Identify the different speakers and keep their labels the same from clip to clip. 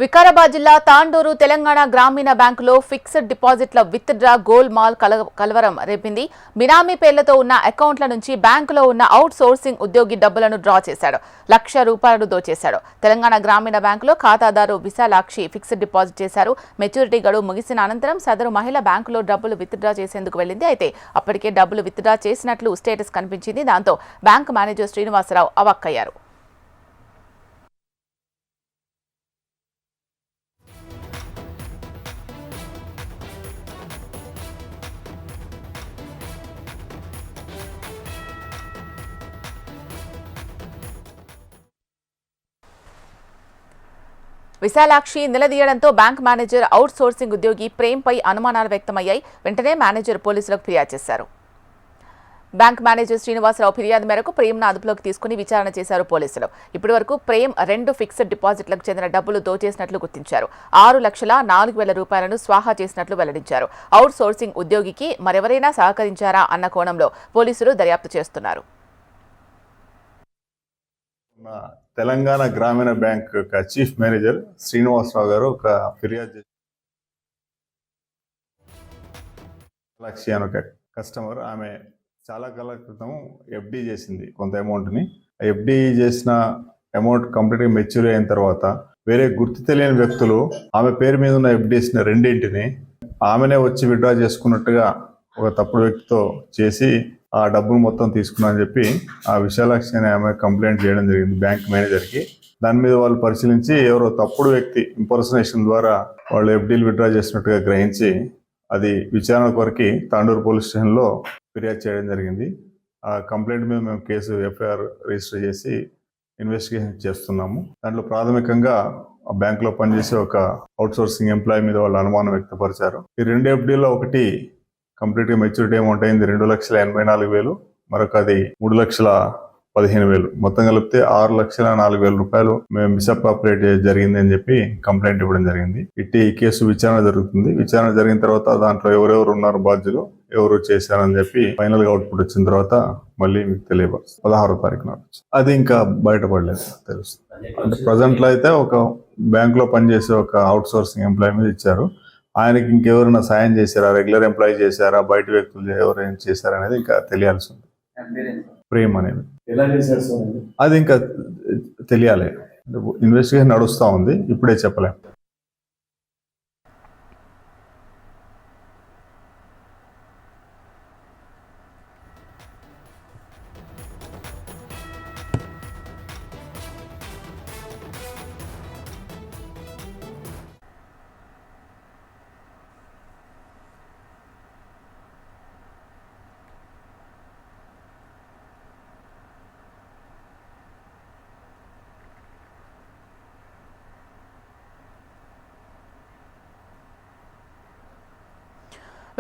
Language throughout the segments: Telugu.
Speaker 1: వికారాబాద్ జిల్లా తాండూరు తెలంగాణ గ్రామీణ బ్యాంకులో ఫిక్స్డ్ డిపాజిట్ల విత్ డ్రా గోల్ మాల్ కలవరం రేపింది. బినామీ పేర్లతో ఉన్న అకౌంట్ల నుంచి బ్యాంకులో ఉన్న అవుట్ సోర్సింగ్ ఉద్యోగి డబ్బులను డ్రా చేశాడు. ₹1,00,000 దోచేశాడు. తెలంగాణ గ్రామీణ బ్యాంకులో ఖాతాదారు విశాలాక్షి ఫిక్స్డ్ డిపాజిట్ చేశారు. మెచ్యూరిటీ గడువు ముగిసిన అనంతరం సదరు మహిళ బ్యాంకులో డబ్బులు విత్ డ్రా చేసేందుకు వెళ్లింది. అయితే అప్పటికే డబ్బులు విత్ డ్రా చేసినట్లు స్టేటస్ కనిపించింది. దాంతో బ్యాంకు మేనేజర్ శ్రీనివాసరావు అవాక్కయ్యారు. విశాలాక్షి నిలదీయడంతో బ్యాంక్ మేనేజర్ అవుట్ సోర్సింగ్ ఉద్యోగి ప్రేమ్పై అనుమానాలు వ్యక్తమయ్యాయి. వెంటనే మేనేజర్ పోలీసులకు ఫిర్యాదు చేశారు. బ్యాంక్ మేనేజర్ శ్రీనివాసరావు ఫిర్యాదు మేరకు ప్రేమ్ను అదుపులోకి తీసుకుని విచారణ చేశారు పోలీసులు. ఇప్పటి వరకు ప్రేమ్ 2 ఫిక్స్డ్ డిపాజిట్లకు చెందిన డబ్బులు దోచేసినట్లు గుర్తించారు. ₹6,04,000 స్వాహా చేసినట్లు వెల్లడించారు. అవుట్ సోర్సింగ్ ఉద్యోగికి మరెవరైనా సహకరించారా అన్న కోణంలో పోలీసులు దర్యాప్తు చేస్తున్నారు.
Speaker 2: తెలంగాణ గ్రామీణ బ్యాంక్ యొక్క చీఫ్ మేనేజర్ శ్రీనివాసరావు గారు ఒక ఫిర్యాదు చేశారు. లక్ష్య అని ఒక కస్టమర్, ఆమె చాలా కాల క్రితం ఎఫ్డి చేసింది కొంత అమౌంట్ని. ఎఫ్డి చేసిన అమౌంట్ కంప్లీట్గా మెచ్యూర్ అయిన తర్వాత వేరే గుర్తు తెలియని వ్యక్తులు ఆమె పేరు మీద ఉన్న ఎఫ్డీస్ని రెండింటిని ఆమెనే వచ్చి విత్డ్రా చేసుకున్నట్టుగా ఒక తప్పుడు వ్యక్తితో చేసి ఆ డబ్బును మొత్తం తీసుకున్నారని చెప్పి ఆ విశాలాక్షి అనే ఆమె కంప్లైంట్ చేయడం జరిగింది బ్యాంక్ మేనేజర్కి. దాని మీద వాళ్ళు పరిశీలించి ఎవరో తప్పుడు వ్యక్తి ఇంపర్సనేషన్ ద్వారా వాళ్ళు ఎఫ్డీలు విత్డ్రా చేసినట్టుగా గ్రహించి అది విచారణ కొరకు తాండూరు పోలీస్ స్టేషన్లో ఫిర్యాదు చేయడం జరిగింది. ఆ కంప్లైంట్ మీద మేము కేసు ఎఫ్ఐఆర్ రిజిస్టర్ చేసి ఇన్వెస్టిగేషన్ చేస్తున్నాము. దాంట్లో ప్రాథమికంగా ఆ బ్యాంకులో పనిచేసే ఒక అవుట్ సోర్సింగ్ ఎంప్లాయీ మీద వాళ్ళు అనుమానం వ్యక్తపరిచారు. ఈ 2 ఎఫ్డీల్లో ఒకటి కంప్లీట్గా మెచ్యూరిటీ అమౌంట్ అయింది ₹2,84,000, మరొకది ₹3,15,000. మొత్తం కలిపితే ₹6,04,000 మేము మిస్అప్రాప్రియేట్ జరిగింది అని చెప్పి కంప్లైంట్ ఇవ్వడం జరిగింది. ఇట్టి కేసు విచారణ జరుగుతుంది. విచారణ జరిగిన తర్వాత దాంట్లో ఎవరెవరు ఉన్నారు బాధ్యులు, ఎవరు చేశారని చెప్పి ఫైనల్ గా అవుట్పుట్ వచ్చిన తర్వాత మళ్ళీ మీకు తెలియవచ్చు. 16వ తారీఖు నాడు అది ఇంకా బయటపడలేదు, తెలుస్తుంది. అంటే ప్రజెంట్లో అయితే ఒక బ్యాంక్ లో పనిచేసే ఒక అవుట్ సోర్సింగ్ ఎంప్లాయీ మీద ఇచ్చారు. ఆయనకి ఇంకెవరైనా సాయం చేశారా, రెగ్యులర్ ఎంప్లాయీ చేశారా, బయట వ్యక్తులు ఎవరైనా చేశారా అనేది ఇంకా తెలియాల్సి ఉంది. ప్రేమ్ అనేది అది ఇంకా తెలియాలి. ఇన్వెస్టిగేషన్ నడుస్తూ ఉంది, ఇప్పుడే చెప్పలేము.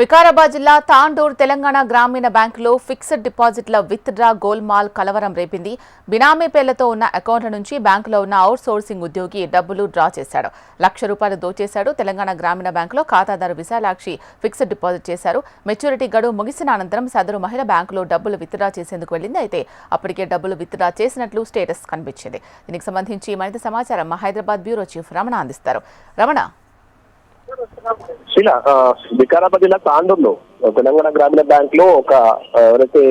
Speaker 1: వికారాబాద్ జిల్లా తాండూరు తెలంగాణ గ్రామీణ బ్యాంకులో ఫిక్స్డ్ డిపాజిట్ల విత్ డ్రా గోల్మాల్ కలవరం రేపింది. బినామీ పేర్లతో ఉన్న అకౌంట్ల నుంచి బ్యాంకులో ఉన్న అవుట్ సోర్సింగ్ ఉద్యోగి డబ్బులు డ్రా చేశాడు. ₹1,00,000 దోచేశాడు. తెలంగాణ గ్రామీణ బ్యాంకులో ఖాతాదారు విశాలాక్షి ఫిక్స్డ్ డిపాజిట్ చేశారు. మెచ్యూరిటీ గడువు ముగిసిన అనంతరం సదరు మహిళ బ్యాంకులో డబ్బులు విత్ డ్రా చేసేందుకు వెళ్లింది. అయితే అప్పటికే డబ్బులు విత్ డ్రా చేసినట్లు స్టేటస్ కనిపించింది. దీనికి సంబంధించి మరింత సమాచారం మా హైదరాబాద్ బ్యూరో చీఫ్ రమణ అందిస్తారు. రమణ,
Speaker 3: వికారాబాద్ జిల్లా తాండూరులో తెలంగాణ గ్రామీణ బ్యాంక్ లో ఒక ఎవరైతే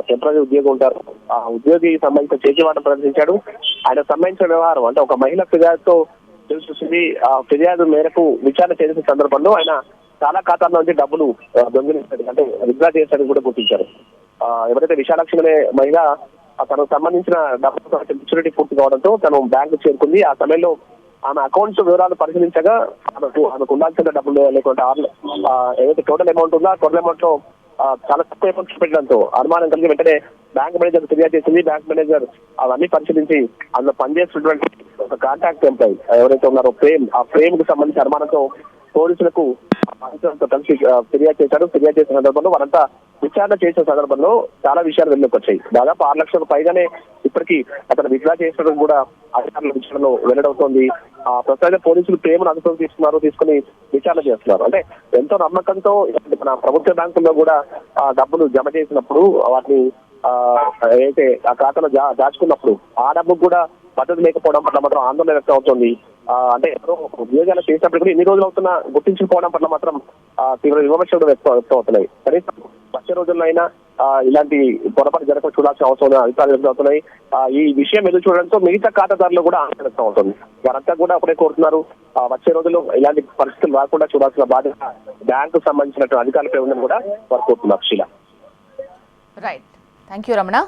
Speaker 3: టెంపరీ ఉద్యోగి ఉంటారో ఆ ఉద్యోగి సంబంధించిన చేతివాటం ప్రదర్శించాడు. ఆయన సంబంధించిన వ్యవహారం అంటే ఒక మహిళ ఫిర్యాదుతో తెలుస్తుంది. ఆ ఫిర్యాదు మేరకు విచారణ చేసిన సందర్భంలో ఆయన చాలా ఖాతాల నుంచి డబ్బులు దొంగిలించాడు, అంటే విత్డ్రా చేశాడని కూడా గుర్తించారు. ఎవరైతే విశాలాక్షి అనే మహిళ తనకు సంబంధించిన డబ్బులు మెచ్యూరిటీ పూర్తి కావడంతో తను బ్యాంకు చేరుకుంది. ఆ సమయంలో ఆమె అకౌంట్స్ వివరాలు పరిశీలించగా ఆమెకు ఉండాల్సిన డబ్బులు లేకుంటే ఏదైతే టోటల్ అమౌంట్ ఉందో ఆ టోటల్ అమౌంట్ లో చాలా తక్కువ అమౌంట్ పెట్టడంతో అనుమానం కలిగి వెంటనే బ్యాంక్ మేనేజర్ ఫిర్యాదు చేసింది. బ్యాంక్ మేనేజర్ అవన్నీ పరిశీలించి అందులో పనిచేస్తున్నటువంటి ఒక కాంటాక్ట్ ఎంప్లాయీ ఎవరైతే ఉన్నారో ఆ ప్రేమ్ కు సంబంధించి అనుమానంతో పోలీసులకు కలిసి ఫిర్యాదు చేశారు. ఫిర్యాదు చేసిన సందర్భంలో వారంతా విచారణ చేసిన సందర్భంలో చాలా విషయాలు వెలుగులోకి వచ్చాయి. దాదాపు 6 లక్షలకు పైగానే ఇప్పటికీ అతను విత్డ్రా చేసడం కూడా అధికారుల విచారణలో వెల్లడవుతోంది. ప్రస్తుతం పోలీసులు ప్రేమను అదుపులోకి తీసుకుని విచారణ చేస్తున్నారు. అంటే ఎంతో నమ్మకంతో మన ప్రభుత్వ బ్యాంకుల్లో కూడా డబ్బులు జమ చేసినప్పుడు వాటిని అయితే ఆ ఖాతాలో దాచుకున్నప్పుడు ఆ డబ్బు కూడా పద్ధతి లేకపోవడం పట్ల మాత్రం ఆందోళన వ్యక్తం అవుతుంది. అంటే ఎవరో ఉద్యోగాలు చేసినప్పుడు కూడా ఎన్ని రోజులు అవుతున్నా గుర్తించుకోవడం పట్ల మాత్రం తీవ్ర విమర్శలు వ్యక్తం అవుతున్నాయి. కనీసం వచ్చే రోజుల్లో అయినా ఇలాంటి పొరపాటు జరగకుండా చూడాల్సిన అవసరం అధికారులు వ్యక్తం అవుతున్నాయి. ఈ విషయం ఎదురు చూడడంతో మిగతా ఖాతాదారులు కూడా ఆందోళన వ్యక్తం అవుతుంది. వారంతా కూడా ఒకటే కోరుతున్నారు, వచ్చే రోజుల్లో ఇలాంటి పరిస్థితులు రాకుండా చూడాల్సిన బాధ్యత బ్యాంకు సంబంధించినటువంటి అధికారులపై ఉందని కూడా వారు కోరుతున్నారు. శీల.
Speaker 1: Right, thank you Ramana.